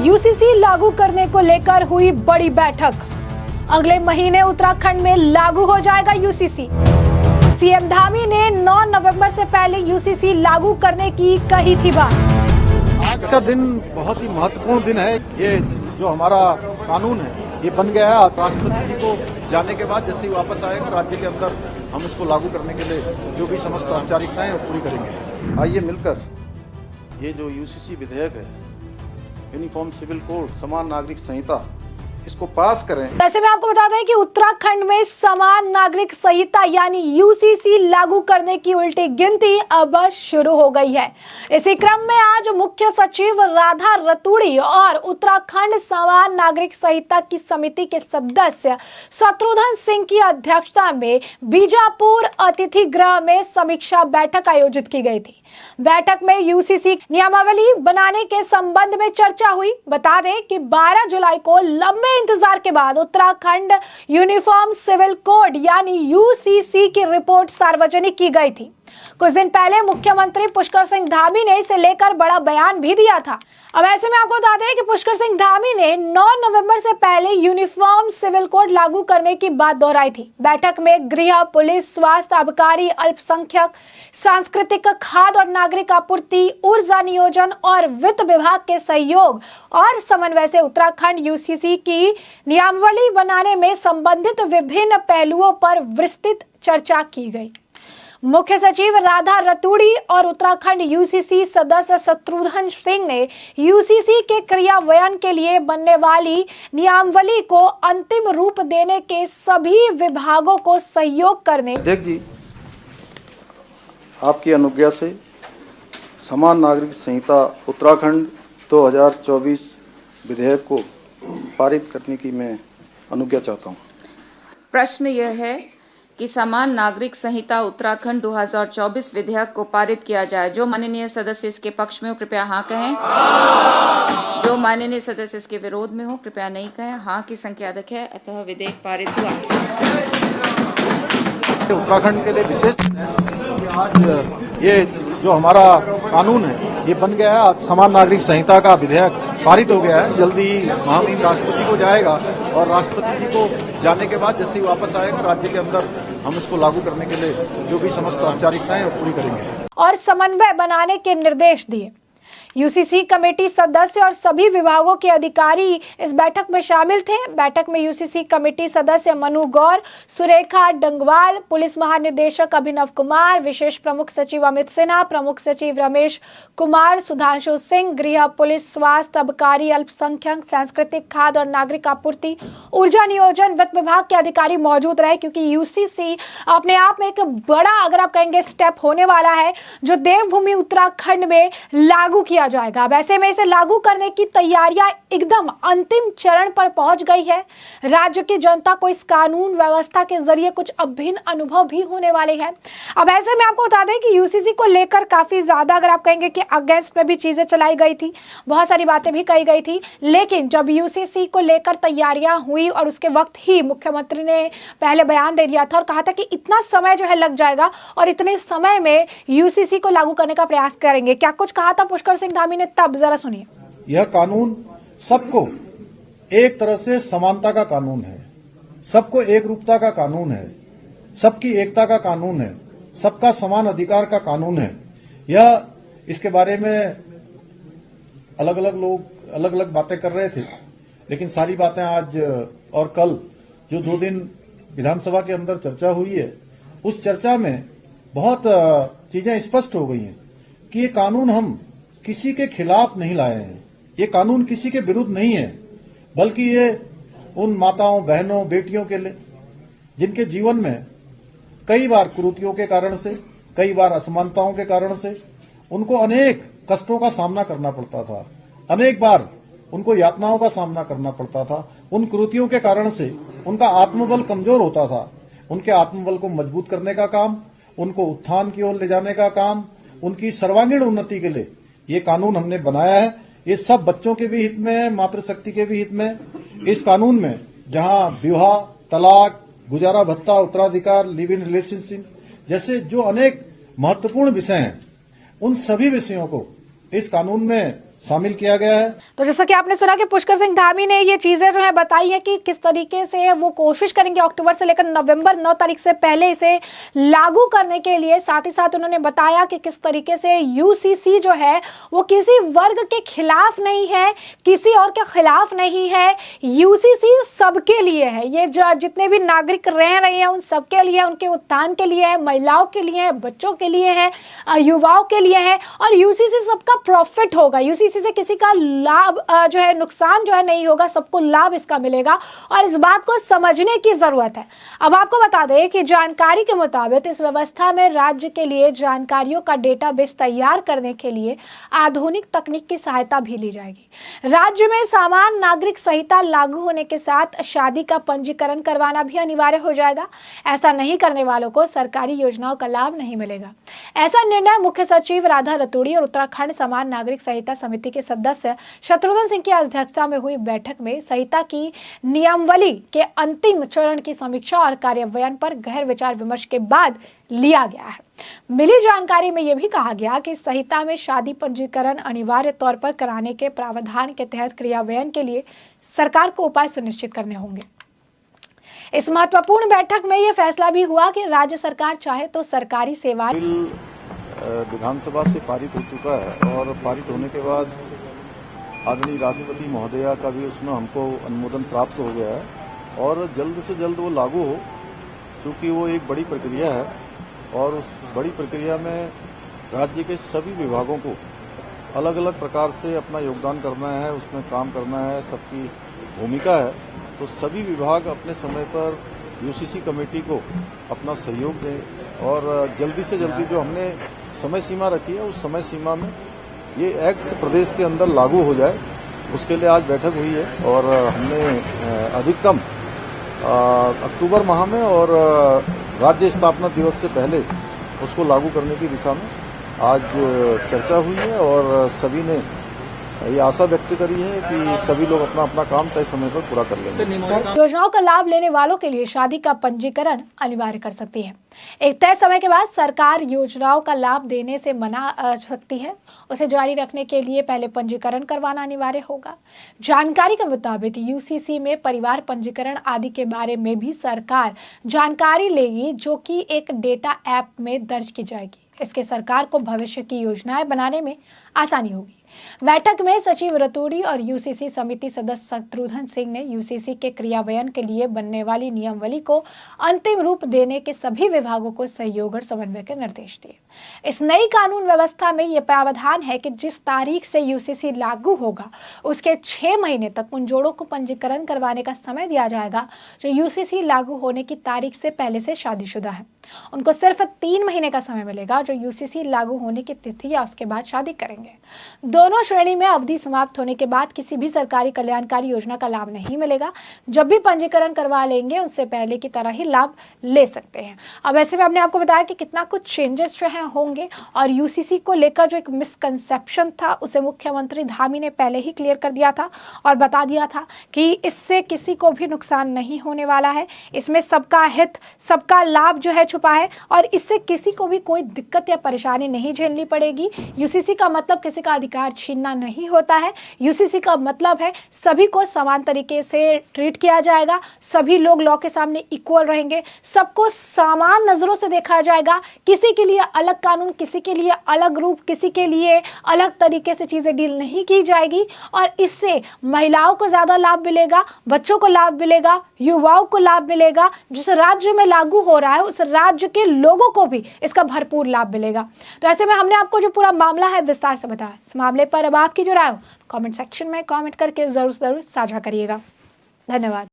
UCC लागू करने को लेकर हुई बड़ी बैठक। अगले महीने उत्तराखंड में लागू हो जाएगा यूसीसी। सीएम धामी ने 9 नवंबर से पहले यूसीसी लागू करने की कही थी बात। आज का दिन बहुत ही महत्वपूर्ण दिन है। ये जो हमारा कानून है ये बन गया है। राष्ट्रपति जी को जाने के बाद जैसे ही वापस आएगा राज्य के अंदर हम इसको लागू करने के लिए जो भी समस्त औपचारिकताएं वो पूरी करेंगे। आइए मिलकर ये जो यूसीसी विधेयक है, यूनिफॉर्म सिविल कोड, समान नागरिक संहिता, इसको पास करें। वैसे मैं आपको बता दें कि उत्तराखंड में समान नागरिक संहिता यानी यूसीसी लागू करने की उल्टी गिनती अब शुरू हो गई है। इसी क्रम में आज मुख्य सचिव राधा रतूड़ी और उत्तराखंड समान नागरिक संहिता की समिति के सदस्य शत्रुघ्न सिंह की अध्यक्षता में बीजापुर अतिथि गृह में समीक्षा बैठक आयोजित की गई थी। बैठक में यूसीसी नियमावली बनाने के संबंध में चर्चा हुई। बता दें कि 12 जुलाई को लंबे इंतजार के बाद उत्तराखंड यूनिफॉर्म सिविल कोड यानी यूसीसी की रिपोर्ट सार्वजनिक की गई थी। कुछ दिन पहले मुख्यमंत्री पुष्कर सिंह धामी ने इसे लेकर बड़ा बयान भी दिया था। अब ऐसे में आपको बता दें कि पुष्कर सिंह धामी ने 9 नवंबर से पहले यूनिफॉर्म सिविल कोड लागू करने की बात दोहराई थी। बैठक में गृह, पुलिस, स्वास्थ्य, आबकारी, अल्पसंख्यक, सांस्कृतिक, खाद्य और नागरिक आपूर्ति, ऊर्जा नियोजन और वित्त विभाग के सहयोग और समन्वय से उत्तराखंड यूसीसी की नियमावली बनाने में संबंधित विभिन्न पहलुओं पर विस्तृत चर्चा की गई। मुख्य सचिव राधा रतूड़ी और उत्तराखंड यूसीसी सदस्य शत्रुघ्न सिंह ने यूसीसी के क्रियान्वयन के लिए बनने वाली नियमावली को अंतिम रूप देने के सभी विभागों को सहयोग करने। अध्यक्ष जी, आपकी अनुज्ञा से समान नागरिक संहिता उत्तराखंड 2024 विधेयक को पारित करने की मैं अनुज्ञा चाहता हूँ। प्रश्न यह है कि समान नागरिक संहिता उत्तराखंड 2024 विधेयक को पारित किया जाए। जो माननीय सदस्य इसके पक्ष में हो कृपया हाँ कहें। जो माननीय सदस्य इसके विरोध में हो कृपया नहीं कहें। हाँ की संख्या अधिक है, अतः विधेयक पारित हुआ। उत्तराखंड के लिए विशेष है कि आज ये जो हमारा कानून है ये बन गया है। आज समान नागरिक संहिता का विधेयक पारित हो गया है। जल्दी ही महामहिम राष्ट्रपति को जाएगा और राष्ट्रपति जी को जाने के बाद जैसे ही वापस आएगा राज्य के अंदर हम इसको लागू करने के लिए जो भी समस्त औपचारिकताएं वो पूरी करेंगे और समन्वय बनाने के निर्देश दिए। यूसीसी कमेटी सदस्य और सभी विभागों के अधिकारी इस बैठक में शामिल थे। बैठक में यूसीसी कमेटी सदस्य मनु गौर, सुरेखा डंगवाल, पुलिस महानिदेशक अभिनव कुमार, विशेष प्रमुख सचिव अमित सिन्हा, प्रमुख सचिव रमेश कुमार, सुधांशु सिंह, गृह, पुलिस, स्वास्थ्य, आबकारी, अल्पसंख्यक, सांस्कृतिक, खाद्य और नागरिक आपूर्ति, ऊर्जा नियोजन, वित्त विभाग के अधिकारी मौजूद रहे। क्योंकि यूसीसी अपने आप में एक बड़ा, अगर आप कहेंगे, स्टेप होने वाला है जो देवभूमि उत्तराखंड में लागू किया जाएगा। वैसे में इसे लागू करने की तैयारियां एकदम अंतिम चरण पर पहुंच गई है। राज्य की जनता को इस कानून व्यवस्था के जरिए कुछ अभिन्न अनुभव भी होने वाले हैं। अब ऐसे में आपको बता दें कि यूसीसी को लेकर काफी ज्यादा, अगर आप कहेंगे कि अगेंस्ट में भी चीजें चलाई गई थी, बहुत सारी बातें भी कही गई थी। लेकिन जब यूसीसी को लेकर तैयारियां हुई और उसके वक्त ही मुख्यमंत्री ने पहले बयान दे दिया था और कहा था कि इतना समय जो है लग जाएगा और इतने समय में यूसीसी को लागू करने का प्रयास करेंगे। क्या कुछ कहा था पुष्कर सिंह धामी ने तब, जरा सुनिए। यह कानून सबको एक तरह से समानता का कानून है, सबको एक रूपता का कानून है, सबकी एकता का कानून है, सबका समान अधिकार का कानून है। यह इसके बारे में अलग अलग लोग अलग अलग बातें कर रहे थे, लेकिन सारी बातें आज और कल जो 2 दिन विधानसभा के अंदर चर्चा हुई है, उस चर्चा में बहुत चीजें स्पष्ट हो गई हैं कि ये कानून हम किसी के खिलाफ नहीं लाए हैं, ये कानून किसी के विरुद्ध नहीं है, बल्कि ये उन माताओं, बहनों, बेटियों के लिए जिनके जीवन में कई बार कुरीतियों के कारण से, कई बार असमानताओं के कारण से उनको अनेक कष्टों का सामना करना पड़ता था, अनेक बार उनको यातनाओं का सामना करना पड़ता था। उन कुरीतियों के कारण से उनका आत्मबल कमजोर होता था। उनके आत्मबल को मजबूत करने का काम, उनको उत्थान की ओर ले जाने का काम, उनकी सर्वांगीण उन्नति के लिए ये कानून हमने बनाया है। ये सब बच्चों के भी हित में है, मातृशक्ति के भी हित में। इस कानून में जहां विवाह, तलाक, गुजारा भत्ता, उत्तराधिकार, लिव इन रिलेशनशिप जैसे जो अनेक महत्वपूर्ण विषय हैं, उन सभी विषयों को इस कानून में शामिल किया गया है। तो जैसा कि आपने सुना कि पुष्कर सिंह धामी ने ये चीजें जो है बताई है कि किस तरीके से वो कोशिश करेंगे अक्टूबर से लेकर नवंबर 9 तारीख से पहले इसे लागू करने के लिए। साथ ही साथ उन्होंने बताया कि किस तरीके से यूसीसी जो है वो किसी वर्ग के खिलाफ नहीं है, किसी और के खिलाफ नहीं है, यूसीसी सबके लिए है। ये जितने भी नागरिक रह रहे हैं उन सबके लिए, उनके उत्थान के लिए है, महिलाओं के लिए है, बच्चों के लिए है, युवाओं के लिए है और यूसीसी सबका प्रॉफिट होगा। यूसीसी से किसी का लाभ जो है नुकसान जो है नहीं होगा, सबको लाभ इसका मिलेगा और इस बात को समझने की जरूरत है। अब आपको बता दें कि जानकारी के मुताबिक इस व्यवस्था में राज्य के लिए जानकारियों का डेटाबेस तैयार करने के लिए आधुनिक तकनीक की सहायता भी ली जाएगी। राज्य में सामान्य नागरिक संहिता लागू होने के साथ शादी का पंजीकरण करवाना भी अनिवार्य हो जाएगा। ऐसा नहीं करने वालों को सरकारी योजनाओं का लाभ नहीं मिलेगा। ऐसा निर्णय मुख्य सचिव राधा रतूड़ी और उत्तराखंड सामान्य नागरिक संहिता समिति के सदस्य शत्रुघ्न सिंह की अध्यक्षता में हुई बैठक में संहिता की नियमावली के अंतिम चरण की समीक्षा और कार्यान्वयन पर गहन विचार विमर्श के बाद लिया गया है। मिली जानकारी में यह भी कहा गया कि संहिता में शादी पंजीकरण अनिवार्य तौर पर कराने के प्रावधान के तहत क्रियान्वयन के लिए सरकार को उपाय सुनिश्चित करने होंगे। इस महत्वपूर्ण बैठक में यह फैसला भी हुआ कि राज्य सरकार चाहे तो सरकारी सेवाएं विधानसभा से पारित हो चुका है और पारित होने के बाद आदरणीय राष्ट्रपति महोदया का भी उसमें हमको अनुमोदन प्राप्त हो गया है और जल्द से जल्द वो लागू हो, क्योंकि वो एक बड़ी प्रक्रिया है और उस बड़ी प्रक्रिया में राज्य के सभी विभागों को अलग अलग प्रकार से अपना योगदान करना है, उसमें काम करना है, सबकी भूमिका है। तो सभी विभाग अपने समय पर यूसीसी कमेटी को अपना सहयोग दें और जल्दी से जल्दी जो हमने समय सीमा रखी है उस समय सीमा में ये एक्ट प्रदेश के अंदर लागू हो जाए, उसके लिए आज बैठक हुई है और हमने अधिकतम अक्टूबर माह में और राज्य स्थापना दिवस से पहले उसको लागू करने की दिशा में आज चर्चा हुई है और सभी ने ये आशा व्यक्त करी है कि सभी लोग अपना अपना काम तय समय पर पूरा कर लेंगे। योजनाओं का लाभ लेने वालों के लिए शादी का पंजीकरण अनिवार्य कर सकती है। एक तय समय के बाद सरकार योजनाओं का लाभ देने से मना सकती है। उसे जारी रखने के लिए पहले पंजीकरण करवाना अनिवार्य होगा। जानकारी के मुताबिक यूसीसी में परिवार पंजीकरण आदि के बारे में भी सरकार जानकारी लेगी, जो कि एक डेटा ऐप में दर्ज की जाएगी। इसके सरकार को भविष्य की योजनाएं बनाने में आसानी होगी। बैठक में सचिव रतूड़ी और यूसीसी समिति सदस्य शत्रुघ्न सिंह ने यूसीसी के क्रियान्वयन के लिए बनने वाली नियमावली को अंतिम रूप देने के सभी विभागों को सहयोग और समन्वय के निर्देश दिए। इस नई कानून व्यवस्था में यह प्रावधान है कि जिस तारीख से यूसीसी लागू होगा उसके 6 महीने तक उन जोड़ों को पंजीकरण करवाने का समय दिया जाएगा जो यूसीसी लागू होने की तारीख से पहले से शादीशुदा है। उनको सिर्फ 3 महीने का समय मिलेगा जो यूसीसी लागू होने की तिथि या उसके बाद शादी करेंगे। दोनों श्रेणी में अवधि समाप्त होने के बाद किसी भी सरकारी कल्याणकारी योजना का लाभ नहीं मिलेगा। जब भी पंजीकरण करवा लेंगे उससे पहले की तरह ही लाभ ले सकते हैं। अब ऐसे में हमने आपको बताया कि कितना कुछ चेंजेस जो है होंगे और यूसीसी को लेकर जो एक मिसकंसेप्शन था उसे मुख्यमंत्री धामी ने पहले ही क्लियर कर दिया था और बता दिया था कि इससे किसी को भी नुकसान नहीं होने वाला है। इसमें सबका हित, सबका लाभ जो है छुपा है और इससे किसी को भी कोई दिक्कत या परेशानी नहीं झेलनी पड़ेगी। यूसीसी का मतलब किसी का अधिकार छीनना नहीं होता है। यूसीसी का मतलब है सभी को समान तरीके से ट्रीट किया जाएगा, सभी लोग लॉ के सामने इक्वल रहेंगे, सबको समान नजरों से देखा जाएगा। किसी के लिए अलग कानून, किसी के लिए अलग रूप, किसी के लिए अलग तरीके से चीजें डील नहीं की जाएगी और इससे महिलाओं को ज्यादा लाभ मिलेगा, बच्चों को लाभ मिलेगा, युवाओं को लाभ मिलेगा। जिस राज्य में लागू हो रहा है उस राज्य के लोगों को भी इसका भरपूर लाभ मिलेगा। तो ऐसे में हमने आपको जो पूरा मामला है विस्तार से बताया। इस मामले पर अब आपकी जो राय हो कमेंट सेक्शन में कमेंट करके जरूर साझा करिएगा। धन्यवाद।